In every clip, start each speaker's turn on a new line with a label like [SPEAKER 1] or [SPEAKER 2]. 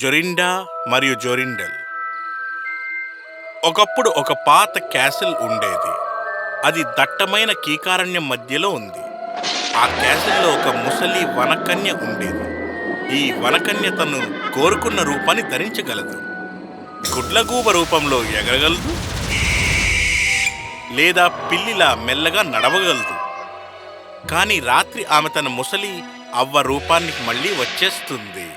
[SPEAKER 1] జొరిండా మరియు జొరిండెల్. ఒకప్పుడు ఒక పాత క్యాసిల్ ఉండేది. అది దట్టమైన కీకారణ్యం మధ్యలో ఉంది. ఆ క్యాసిల్లో ఒక ముసలి వనకన్య ఉండేది. ఈ వనకన్య తను కోరుకున్న రూపాన్ని ధరించగలదు. గుడ్లగూబ రూపంలో ఎగరగలదు, లేదా పిల్లిలా మెల్లగా నడవగలదు. కానీ రాత్రి ఆమె తన ముసలి అవ్వ రూపానికి మళ్ళీ వచ్చేస్తుంది.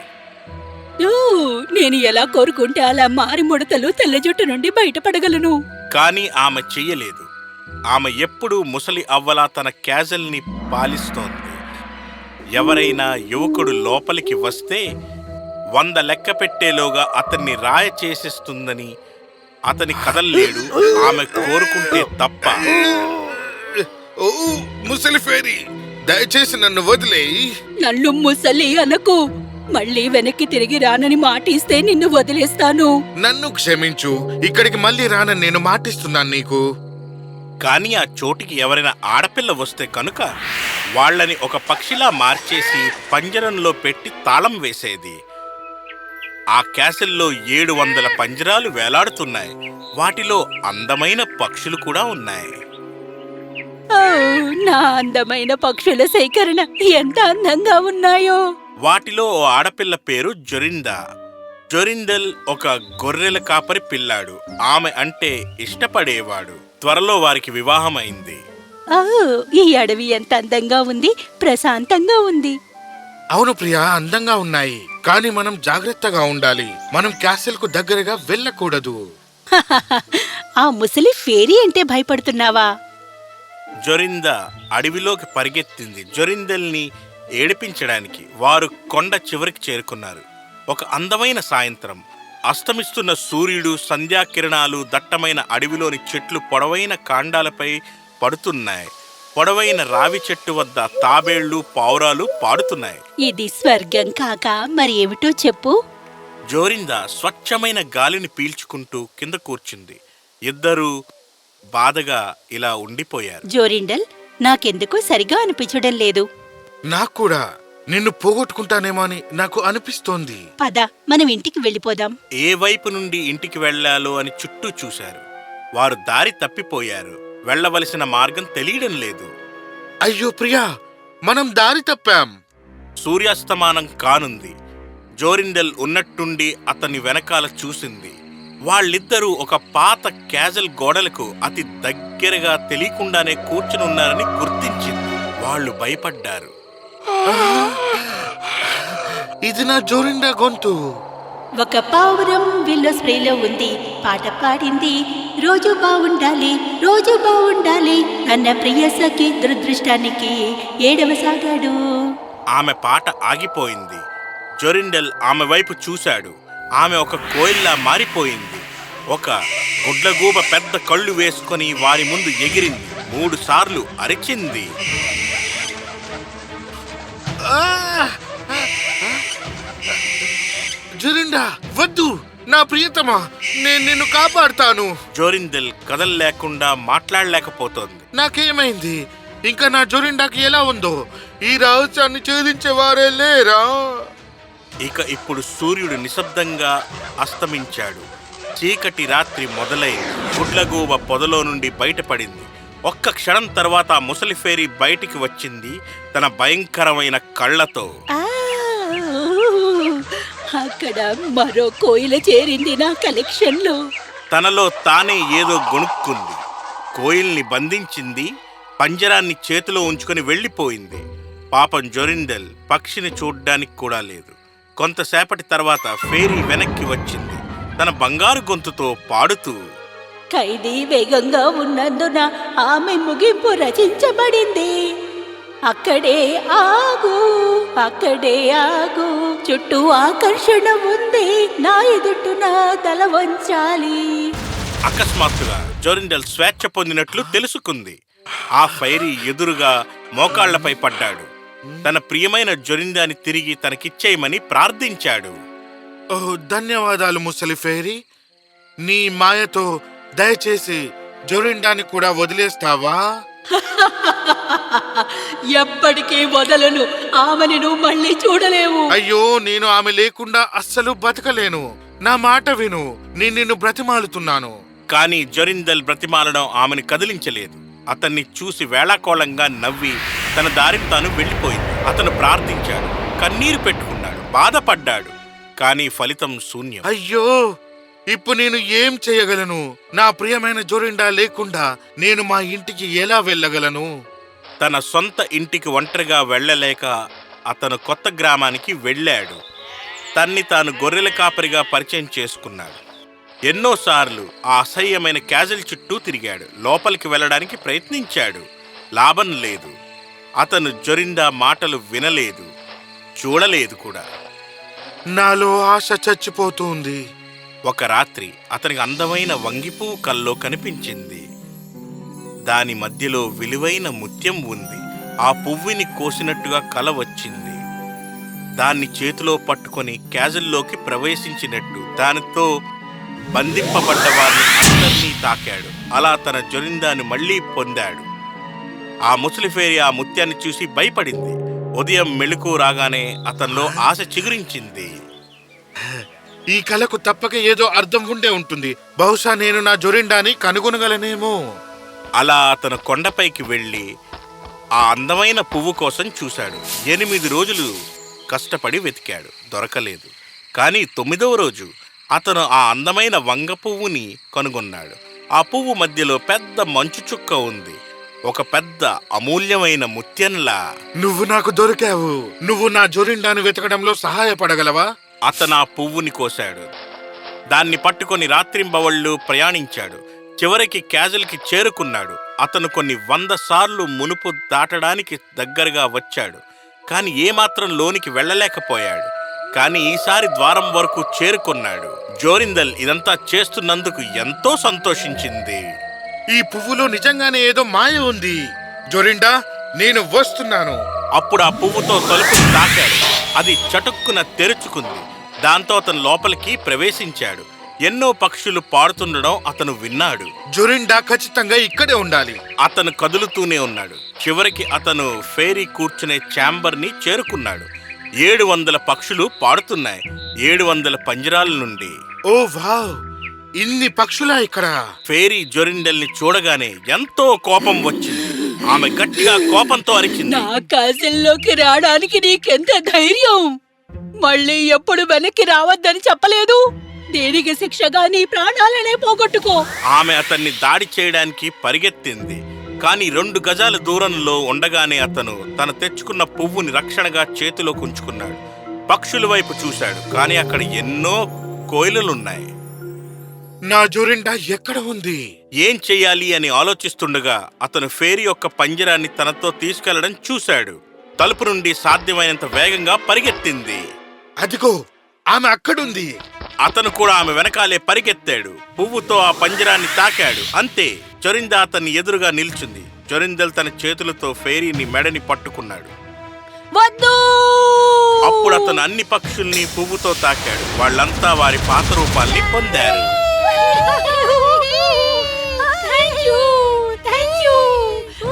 [SPEAKER 2] నేను ఎలా కోరుకుంటే అలా మారి ముడతలు తెల్ల జుట్టు నుండి బయటపడగలను.
[SPEAKER 1] కానీ ఆమె చెయ్యలేదు. ఆమె ఎప్పుడూ ముసలి అవ్వలా తన క్యాజల్ని పాలిస్తోంది. ఎవరైనా యువకుడు లోపలికి వస్తే 100 లెక్క పెట్టేలోగా అతన్ని రాయ చేసేస్తుందని, అతని కదల్లేడు ఆమె కోరుకుంటే తప్ప.
[SPEAKER 3] ఓ ముసలి ఫేరీ, దయచేసి నన్ను వదిలేయి.
[SPEAKER 2] నన్ను ముసలి అనకు. మళ్ళీ వెనక్కి తిరిగి రానని మాటిస్తే నిన్ను వదిలేస్తాను.
[SPEAKER 3] నన్ను క్షమించు. ఇక్కడికి మళ్ళీ రానని నేను మాటిస్తున్నాను నీకు.
[SPEAKER 1] కానీ ఆ చోటికి ఎవరైనా ఆడపిల్ల వస్తే కనుక వాళ్ళని ఒక పక్షిలా మార్చేసి పంజరంలో పెట్టి తాళం వేసేది. ఆ క్యాసిల్లో 700 పంజరాలు వేలాడుతున్నాయి. వాటిలో అందమైన పక్షులు కూడా ఉన్నాయి.
[SPEAKER 2] ఓ, నా అందమైన పక్షుల సేకరణ ఎంత అందంగా ఉన్నాయో.
[SPEAKER 1] వాటిలో ఓ ఆడపిల్ల పేరు జొరిందా. జొరిండెల్ ఒక గొర్రెల కాపరి పిల్లాడు. ఆమె అంటే ఇష్టపడేవాడు. త్వరలో వారికి వివాహమైంది.
[SPEAKER 2] ఓ, ఈ అడవి ఎంత అందంగా ఉంది, ప్రశాంతంగా ఉంది.
[SPEAKER 3] అవును ప్రియా, అందంగా ఉన్నాయి. కానీ మనం జాగ్రత్తగా ఉండాలి. మనం క్యాసిల్ కు దగ్గరగా వెళ్ళకూడదు.
[SPEAKER 2] ఆ ముసలి ఫేరీ అంటే భయపడుతున్నావా?
[SPEAKER 1] జొరిందా అడవిలోకి పరిగెత్తింది. జొరిండెల్ని ఏడిపించడానికి వారు కొండ చివరికి చేరుకున్నారు. ఒక అందమైన సాయంత్రం. అస్తమిస్తున్న సూర్యుడు, సంధ్యాకిరణాలు దట్టమైన అడవిలోని చెట్లు పొడవైన కాండాలపై పడుతున్నాయి. పొడవైన రావి చెట్టు వద్ద తాబేళ్లు, పావురాలు పాడుతున్నాయి.
[SPEAKER 2] ఇది స్వర్గం కాక మరి ఏమిటో చెప్పు.
[SPEAKER 1] జోరిందా స్వచ్ఛమైన గాలిని పీల్చుకుంటూ కింద కూర్చుంది. ఇద్దరూ బాధగా ఇలా ఉండిపోయారు.
[SPEAKER 2] జోరిండల్, నాకెందుకు సరిగా అనిపించడం లేదు.
[SPEAKER 3] నాకు కూడా నిన్ను పోగొట్టుకుంటానేమో అని నాకు అనిపిస్తోంది.
[SPEAKER 2] పద, మనం ఇంటికి వెళ్ళిపోదాం.
[SPEAKER 1] ఏ వైపు నుండి ఇంటికి వెళ్లాలో అని చుట్టూ చూశారు. వారు దారి తప్పిపోయారు. వెళ్లవలసిన మార్గం తెలియడం లేదు.
[SPEAKER 3] అయ్యో ప్రియా, మనం దారి తప్పాం.
[SPEAKER 1] సూర్యాస్తమానం కానుంది. జోరిండెల్ ఉన్నట్టుండి అతని వెనకాల చూసింది. వాళ్ళిద్దరూ ఒక పాత క్యాజల్ గోడలకు అతి దగ్గరగా తెలియకుండానే కూర్చుని ఉన్నారని గుర్తించింది. వాళ్ళు భయపడ్డారు.
[SPEAKER 3] ఇది నా జోరిండా గొంతు.
[SPEAKER 2] ఒక పావురం విల్లో స్ప్రేలో ఉంది. పాట పాడింది, రోజు బావుండాలి, రోజు బావుండాలి. అన్న ప్రియ సఖి దురదృష్టానికి ఏడవసాగాడు.
[SPEAKER 1] ఆమె పాట ఆగిపోయింది. జొరిండెల్ ఆమె వైపు చూశాడు. ఆమె ఒక కోయిల్లా మారిపోయింది. ఒక గుడ్లగూబ పెద్ద కళ్ళు వేసుకొని వారి ముందు ఎగిరింది. 3 సార్లు అరిచింది.
[SPEAKER 3] జోరిండా, వద్దు నా ప్రియతమా, నేను నిన్ను కాపాడుతాను.
[SPEAKER 1] జోరిండెల్ కదల్లేకుండా మాట్లాడలేకపోతోంది.
[SPEAKER 3] నాకేమైంది? ఇంకా నా జోరిండాకి ఎలా ఉందో? ఈ రహస్యాన్ని ఛేదించేవారే లేరా?
[SPEAKER 1] ఇప్పుడు సూర్యుడు నిశ్శబ్దంగా అస్తమించాడు. చీకటి రాత్రి మొదలైంది. గుడ్లగూబ పొదలో నుండి బయటపడింది. ఒక్క క్షణం తర్వాత ముసలి ఫేరీ బయటికి వచ్చింది, తన భయంకరమైన కళ్ళతో.
[SPEAKER 2] అక్కడ మరో కోయిల చేరింది నా కలెక్షన్లో.
[SPEAKER 1] తనలో తానే ఏదో గొణుక్కుంది. కోయిల్ని బంధించింది. పంజరాన్ని చేతిలో ఉంచుకొని వెళ్ళిపోయింది. పాపం జొరిండెల్ పక్షిని చూడ్డానికి కూడా లేదు. కొంతసేపటి తర్వాత ఫేరీ వెనక్కి వచ్చింది, తన బంగారు గొంతుతో పాడుతూ.
[SPEAKER 2] ఖైదీ వేగంగా ఉన్నందున ఆమె ముగింపు రచించబడింది. అక్కడే ఆగు, అక్కడే ఆగు, చుట్టూ ఆకర్షణ ఉంది, నా ఎదుట తల వంచాలి.
[SPEAKER 1] అకస్మాత్తుగా జొరిండెల్ స్వేచ్ఛ పొందినట్లు తెలుసుకుంది. ఆ ఫైరీ ఎదురుగా మోకాళ్లపై పడ్డాడు. తన ప్రియమైన జొరిందాని తిరిగి తనకిచ్చేయమని ప్రార్థించాడు.
[SPEAKER 3] ఓ, ధన్యవాదాలు ముసలి ఫేరీ. నీ మాయతో దయచేసి జొరిండాని కూడా వదిలేస్తావా?
[SPEAKER 2] ఎప్పటికీ వదలను. ఆమెని నువ్వు మళ్ళీ చూడలేవు.
[SPEAKER 3] అయ్యో, నేను ఆమె లేకుండా అస్సలు బతకలేను. నా మాట విను, నేను నిన్ను బ్రతిమాలుతున్నాను.
[SPEAKER 1] కానీ జొరిందల్ బ్రతిమాలడం ఆమెను కదిలించలేదు. అతన్ని చూసి వేళాకోళంగా నవ్వి తన దారిని తాను వెళ్ళిపోయింది. అతను ప్రార్థించాడు, కన్నీరు పెట్టుకున్నాడు, బాధపడ్డాడు. కానీ ఫలితం శూన్యం.
[SPEAKER 3] అయ్యో, ఇప్పుడు నేను ఏం చేయగలను? నా ప్రియమైన జొరిండా లేకుండా నేను మా ఇంటికి ఎలా వెళ్ళగలను?
[SPEAKER 1] తన సొంత ఇంటికి ఒంటరిగా వెళ్ళలేక అతను కొత్త గ్రామానికి వెళ్ళాడు. తన్ని తాను గొర్రెల కాపరిగా పరిచయం చేసుకున్నాడు. ఎన్నోసార్లు ఆ అసహ్యమైన క్యాజల్ చుట్టూ తిరిగాడు. లోపలికి వెళ్ళడానికి ప్రయత్నించాడు. లాభం లేదు. అతను జొరిండా మాటలు వినలేదు, చూడలేదు కూడా.
[SPEAKER 3] నాలో ఆశ చచ్చిపోతుంది.
[SPEAKER 1] ఒక రాత్రి అతనికి అందమైన వంగిపువ్వు కల్లో కనిపించింది. దాని మధ్యలో విలువైన ముత్యం ఉంది. ఆ పువ్వుని కోసినట్టుగా కల వచ్చింది. దాన్ని చేతిలో పట్టుకొని క్యాజల్లోకి ప్రవేశించినట్టు దానితో బంధింపబడ్డ వారిని అందరినీ తాకాడు. అలా తన జొరిందాను మళ్లీ పొందాడు. ఆ ముసలిఫేరి ఆ ముత్యాన్ని చూసి భయపడింది. ఉదయం మెళుకు రాగానే అతనిలో ఆశ చిగురించింది.
[SPEAKER 3] ఈ కళకు తప్పక ఏదో అర్థం ఉండే ఉంటుంది. బహుశా నేను నా జొరిండాని కనుగొనగలనేమో.
[SPEAKER 1] అలా అతను కొండపైకి వెళ్ళి ఆ అందమైన పువ్వు కోసం చూశాడు. 8 రోజులు కష్టపడి వెతికాడు, దొరకలేదు. కానీ 9వ రోజు అతను ఆ అందమైన వంగ పువ్వుని కనుగొన్నాడు. ఆ పువ్వు మధ్యలో పెద్ద మంచు చుక్క ఉంది, ఒక పెద్ద అమూల్యమైన ముత్యంలా.
[SPEAKER 3] నువ్వు నాకు దొరికావు. నువ్వు నా జొరిండాను వెతకడంలో సహాయపడగలవా?
[SPEAKER 1] అతను ఆ పువ్వుని కోశాడు. దాన్ని పట్టుకొని రాత్రింబవళ్ళు ప్రయాణించాడు. చివరికి క్యాజల్కి చేరుకున్నాడు. అతను కొన్ని 100 సార్లు మునుపు దాటడానికి దగ్గరగా వచ్చాడు, కానీ ఏమాత్రం లోనికి వెళ్ళలేకపోయాడు. కానీ ఈసారి ద్వారం వరకు చేరుకున్నాడు. జొరిందల్ ఇదంతా చేస్తున్నందుకు ఎంతో సంతోషించింది.
[SPEAKER 3] ఈ పువ్వులో నిజంగానే ఏదో మాయ ఉంది. జొరిండా, నేను వస్తున్నాను.
[SPEAKER 1] అప్పుడు ఆ పువ్వుతో తలుపుని తాకాడు. అది చటుక్కున తెరుచుకుంది. దాంతో అతను లోపలికి ప్రవేశించాడు. ఎన్నో పక్షులు పాడుతుండడం అతను విన్నాడు.
[SPEAKER 3] జొరిండా ఖచ్చితంగా ఇక్కడే ఉండాలి.
[SPEAKER 1] అతను కదులుతూనే ఉన్నాడు. చివరికి అతను ఫేరీ కూర్చునే ఛాంబర్ని చేరుకున్నాడు. 700 పక్షులు పాడుతున్నాయి, 700 పంజరాల నుండి.
[SPEAKER 3] ఓ వావ్, ఇన్ని పక్షులా ఇక్కడ?
[SPEAKER 1] ఫేరీ జొరిండల్ని చూడగానే ఎంతో కోపం వచ్చింది. ఆమె గట్టిగా కోపంతో అరిచింది.
[SPEAKER 2] నా కాజల్లోకి రావడానికి నీకెంత ధైర్యం? మళ్ళీ ఎప్పుడు వెనక్కి రావద్దని చెప్పలేదు? దేనికి శిక్షగా నీ ప్రాణాలనే పోగొట్టుకో.
[SPEAKER 1] ఆమె అతన్ని దాడి చేయడానికి పరిగెత్తింది. కానీ 2 గజాల దూరంలో ఉండగానే అతను తను తెచ్చుకున్న పువ్వుని రక్షణగా చేతిలోకి ఉంచుకున్నాడు. పక్షుల వైపు చూశాడు, కానీ అక్కడ ఎన్నో కోయిలలున్నాయి.
[SPEAKER 3] నా జొరిండా ఎక్కడ ఉంది?
[SPEAKER 1] ఏం చెయ్యాలి అని ఆలోచిస్తుండగా అతను ఫేరీ యొక్క పంజరాన్ని తనతో తీసుకెళ్లడం చూశాడు. తలుపు నుండి సాధ్యమైనంత వేగంగా పరిగెత్తింది.
[SPEAKER 3] అదిగో, ఆమె అక్కడుంది.
[SPEAKER 1] అతను కూడా ఆమె వెనకాలే పరిగెత్తాడు. పువ్వుతో ఆ పంజరాన్ని తాకాడు. అంతే, జొరిందా అతన్ని ఎదురుగా నిల్చుంది. జొరిందల్ తన చేతులతో ఫేరీని మెడని పట్టుకున్నాడు.
[SPEAKER 2] వద్దు!
[SPEAKER 1] అప్పుడు అతను అన్ని పక్షుల్ని పువ్వుతో తాకాడు. వాళ్ళంతా వారి పాత రూపాల్ని పొందారు.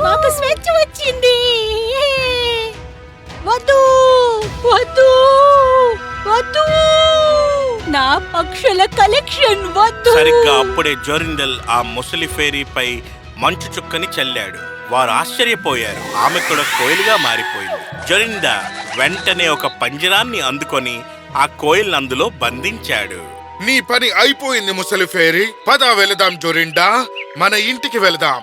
[SPEAKER 2] మాకు స్వేచ్ఛ వచ్చింది. వద్దు వద్దు వద్దు, నా పక్షుల కలెక్షన్ వద్దు.
[SPEAKER 1] సరిగ్గా అప్పుడే జొరిండల్ ఆ ముసలి ఫేరీపై మంచు చుక్కని చల్లాడు. వారు ఆశ్చర్యపోయారు. ఆమె కూడా కోయిలుగా మారిపోయింది. జొరిండా వెంటనే ఒక పంజరాన్ని అందుకొని ఆ కోయిల్ని అందులో బంధించాడు.
[SPEAKER 3] నీ పని అయిపోయింది ముసలి ఫేరీ. పద వెళదాం జొరిండా, మన ఇంటికి వెళదాం.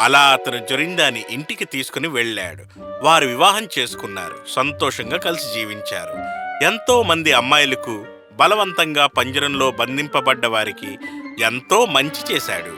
[SPEAKER 1] అలా అతను జొరిండాని ఇంటికి తీసుకుని వెళ్ళాడు. వారు వివాహం చేసుకున్నారు. సంతోషంగా కలిసి జీవించారు. ఎంతో మంది అమ్మాయిలకు బలవంతంగా పంజరంలో బంధింపబడ్డ వారికి ఎంతో మంచి చేశాడు.